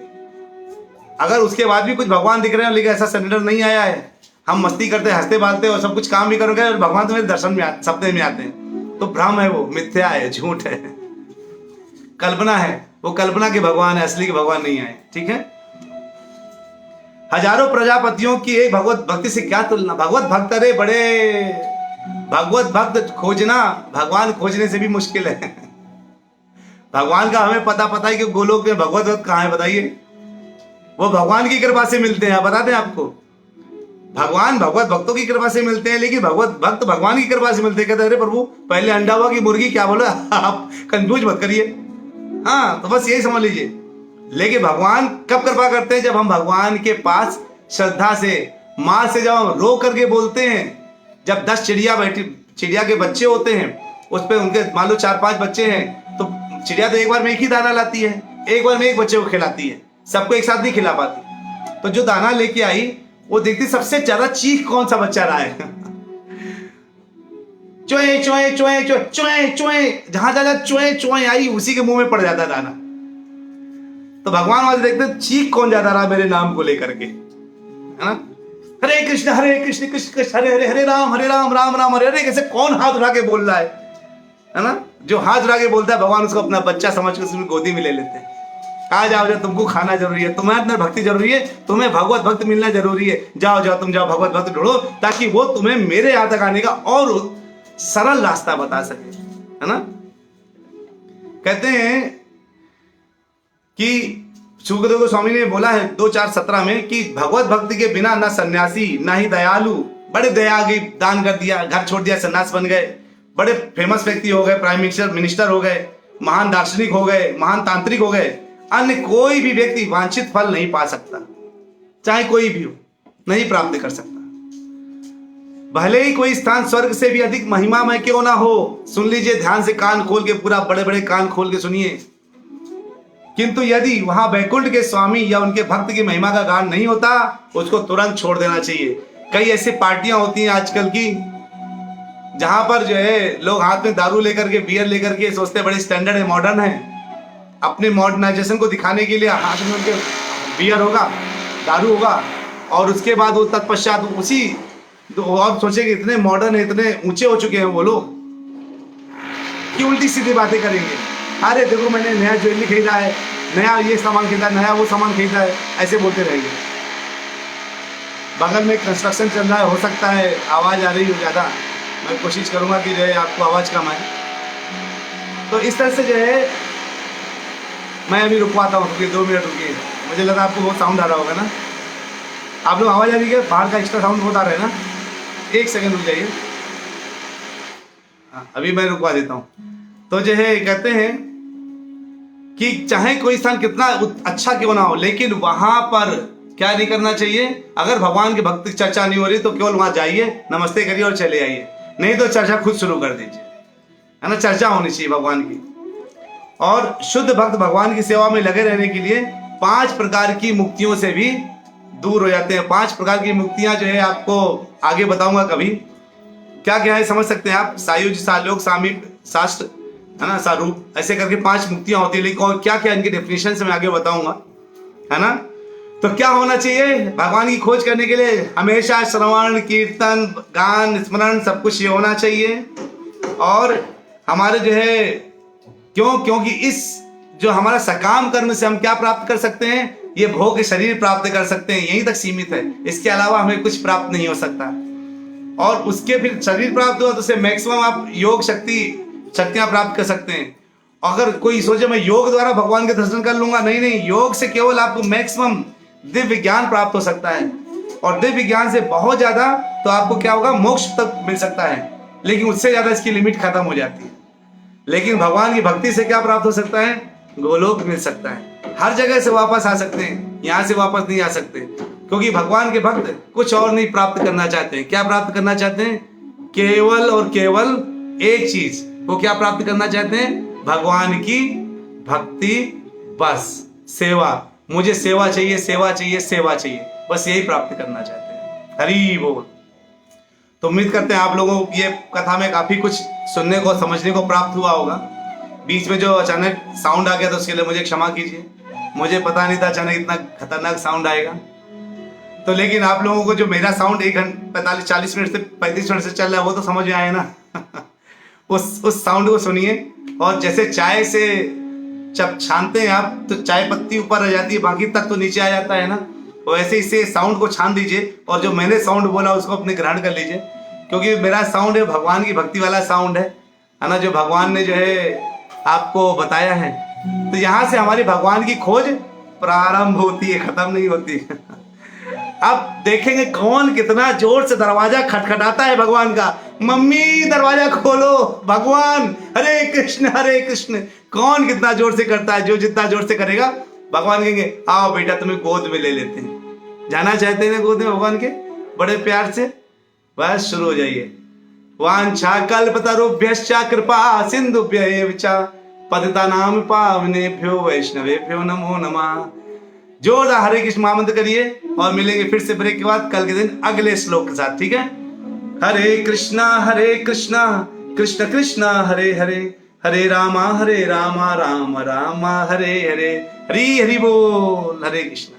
अगर उसके बाद भी कुछ भगवान दिख रहे हैं, लेकिन ऐसा सरेंडर नहीं आया है, हम मस्ती करते, हंसते बालते और सब कुछ काम भी करोगे और भगवान तो मेरे दर्शन में सपने में आते हैं, तो भ्रम है, वो मिथ्या है, झूठ है, कल्पना है। वो कल्पना के भगवान है, असली के भगवान नहीं आए। ठीक है? हजारों प्रजापतियों की एक भगवत भक्ति से क्या तुलना? भगवत भक्त, अरे बड़े भगवत भक्त खोजना भगवान खोजने से भी मुश्किल है। भगवान का हमें पता है कि गोलोक में भगवत भक्त कहाँ है, बताइए? वो भगवान की कृपा से मिलते हैं, बताते हैं आपको। भगवान भगवत भक्तों की कृपा से मिलते हैं, लेकिन भगवत भक्त भगवान की कृपा से मिलते हैं। कहते अरे प्रभु पहले अंडा हुआ कि मुर्गी, क्या बोला? आप कंफ्यूज मत करिए। हाँ, तो बस यही समझ लीजिए। लेकिन भगवान कब कृपा करते हैं? जब हम भगवान के पास श्रद्धा से, माँ से जब हम रो करके बोलते हैं। जब 10 चिड़िया के बच्चे होते हैं, उस पर उनके मान लो 4-5 बच्चे हैं, तो चिड़िया तो एक बार में एक ही दाना लाती है, एक बार में एक बच्चे को खिलाती है, सबको एक साथ नहीं खिला पाती। तो जो दाना लेके आई, वो देखती सबसे ज्यादा चीख कौन सा बच्चा रहा है। चोए चोए चोए चोए चोए चोए, जहां ज्यादा चोए चोए आई, उसी के मुंह में पड़ जाता दाना। तो भगवान वहां से देखते चीख कौन ज्यादा रहा मेरे नाम को लेकर के, है ना? हरे कृष्ण कृष्ण कृष्ण हरे हरे, हरे राम राम राम हरे हरे। कैसे कौन हाथ उठा के बोल रहा है ना? जो हाथ उठा के बोलता है, भगवान उसको अपना बच्चा समझ कर उसमें गोदी में ले लेते हैं। आ जाओ, तुमको खाना जरूरी है, तुम्हें अंदर भक्ति जरूरी है, तुम्हें भगवत भक्त मिलना जरूरी है, जाओ तुम जाओ भगवत भक्त ढूंढो, ताकि वो तुम्हें मेरे यहाँ तक आने का और सरल रास्ता बता सके, है ना? कहते हैं कि सुखदेव गोस्वामी ने बोला है 2:4:17 में कि भगवत भक्ति के बिना न सन्यासी ना ही दयालु, बड़े दया गई, दान कर दिया, घर छोड़ दिया, सन्यास बन गए, बड़े फेमस व्यक्ति हो गए, प्राइम मिनिस्टर हो गए, महान दार्शनिक हो गए, महान तांत्रिक हो गए, अन्य कोई भी व्यक्ति वांछित फल नहीं पा सकता, चाहे कोई भी हो, नहीं प्राप्त कर सकता। भले ही कोई स्थान स्वर्ग से भी अधिक महिमामय क्यों ना हो, सुन लीजिए ध्यान से, कान खोल के, पूरा बड़े बड़े कान खोल के सुनिए, किंतु यदि वहां वैकुंठ के स्वामी या उनके भक्त की महिमा का गान नहीं होता, उसको तुरंत छोड़ देना चाहिए। कई ऐसी पार्टियां होती हैं आजकल की जहां पर जो है लोग हाथ में दारू लेकर के, बियर लेकर के सोचते बड़े स्टैंडर्ड है, मॉडर्न है, अपने मॉडर्नाइजेशन को दिखाने के लिए हाथ में उनके बियर होगा, दारू होगा, और उसके बाद वो तत्पश्चात उसी और सोचेंगे इतने मॉडर्न है, इतने ऊंचे हो चुके हैं वो लोग कि उल्टी सीधी बातें करेंगे। अरे देखो मैंने नया ज्वेलरी खरीदा है, नया ये सामान खरीदा है, नया वो सामान खरीदा है, ऐसे बोलते रहेंगे। बगल में कंस्ट्रक्शन चल रहा है, हो सकता है आवाज़ आ रही हो ज़्यादा, मैं कोशिश करूँगा कि जो है आपको आवाज़ कम आए। तो इस तरह से जो है मैं अभी रुकवाता हूँ, रुकिए 2 मिनट रुकिए, मुझे लगा आपको बहुत साउंड आ रहा होगा ना, आप लोग आवाज़ आ रही है, बाहर का एक्स्ट्रा साउंड बहुत आ रहा है ना, 1 सेकंड रुक जाइए। हाँ अभी मैं रुकवा देता हूँ। तो जो है कहते हैं कि चाहे कोई स्थान कितना अच्छा क्यों ना हो, लेकिन वहां पर क्या नहीं करना चाहिए, अगर भगवान के भक्त की चर्चा नहीं हो रही तो केवल वहां जाइए, नमस्ते करिए और चले आइए, नहीं तो चर्चा खुद शुरू कर दीजिए, है ना। चर्चा होनी चाहिए भगवान की। और शुद्ध भक्त भगवान की सेवा में लगे रहने के लिए 5 प्रकार की मुक्तियों से भी दूर हो जाते हैं। 5 प्रकार की मुक्तियां जो है आपको आगे बताऊंगा कभी, क्या क्या है समझ सकते हैं आप। सायुज, सालोक, सामीप, शास्त्र, है ना, सारूप, ऐसे करके 5 मुक्तियां होती है, लेकिन क्या क्या इनके डेफिनेशन से मैं आगे बताऊंगा, है ना। तो क्या होना चाहिए भगवान की खोज करने के लिए, हमेशा श्रवण, कीर्तन, गान, स्मरण सब कुछ ये होना चाहिए। और हमारे जो है क्योंकि इस जो हमारा सकाम कर्म से हम क्या प्राप्त कर सकते हैं, ये भोग शरीर प्राप्त कर सकते हैं, यहीं तक सीमित है, इसके अलावा हमें कुछ प्राप्त नहीं हो सकता। और उसके फिर शरीर प्राप्त हुआ तो उससे मैक्सिमम आप योग शक्तियां प्राप्त कर सकते हैं। अगर कोई सोचे मैं योग द्वारा भगवान के दर्शन कर लूंगा, नहीं नहीं, योग से केवल आपको मैक्सिमम दिव्य ज्ञान प्राप्त हो सकता है, और दिव्य ज्ञान से बहुत ज्यादा तो आपको क्या होगा, मोक्ष तक मिल सकता है, लेकिन उससे ज्यादा इसकी लिमिट खत्म हो जाती है। लेकिन भगवान की भक्ति से क्या प्राप्त हो सकता है, गोलोक मिल सकता है, हर जगह से वापस आ सकते हैं, यहाँ से वापस नहीं आ सकते, क्योंकि भगवान के भक्त कुछ और नहीं प्राप्त करना चाहते हैं। क्या प्राप्त करना चाहते हैं, केवल और केवल एक चीज, वो क्या प्राप्त करना चाहते हैं, भगवान की भक्ति, बस सेवा, मुझे सेवा चाहिए, सेवा चाहिए, सेवा चाहिए, बस यही प्राप्त करना चाहते हैं। हरि बोल। तो उम्मीद करते हैं आप लोगों को ये कथा में काफी कुछ सुनने को, समझने को प्राप्त हुआ होगा। बीच में जो अचानक साउंड आ गया तो उसके लिए मुझे क्षमा कीजिए, मुझे पता नहीं था अचानक इतना खतरनाक साउंड आएगा। तो लेकिन आप लोगों को जो मेरा साउंड 1 घंटे 40 मिनट से 35 मिनट से चल रहा है वो तो समझ में आया ना। उस साउंड को सुनिए, और जैसे चाय से जब छानते हैं आप तो चाय पत्ती ऊपर रह जाती है, बाकी तक तो नीचे आ जाता है ना, वैसे इसे साउंड को छान दीजिए, और जो मैंने साउंड बोला उसको अपने ग्रहण कर लीजिए, क्योंकि मेरा साउंड है भगवान की भक्ति वाला साउंड है ना, जो भगवान ने जो है आपको बताया है। तो यहाँ से हमारी भगवान की खोज प्रारंभ होती है, खत्म नहीं होती। अब देखेंगे कौन कितना जोर से दरवाजा खटखटाता है भगवान का, मम्मी दरवाजा खोलो, भगवान हरे कृष्ण, कौन कितना जोर से करता है। जो जितना जोर से करेगा भगवान कहेंगे आओ बेटा तुम्हें गोद में ले लेते हैं, जाना चाहते हैं ना गोद में भगवान के, बड़े प्यार से, बस शुरू हो जाइए। वांछा कल्पतरुभ्यश्च कृपा सिंधुभ्यैव च पतितानां पावनेभ्यो वैष्णवेभ्यो नमो नमः। जोरदार हरे कृष्ण महामंत्र करिए, और मिलेंगे फिर से ब्रेक के बाद कल के दिन अगले श्लोक के साथ, ठीक है। हरे कृष्णा कृष्ण कृष्ण हरे हरे, हरे रामा राम राम हरे हरे, हरि हरि बोल, हरे कृष्णा।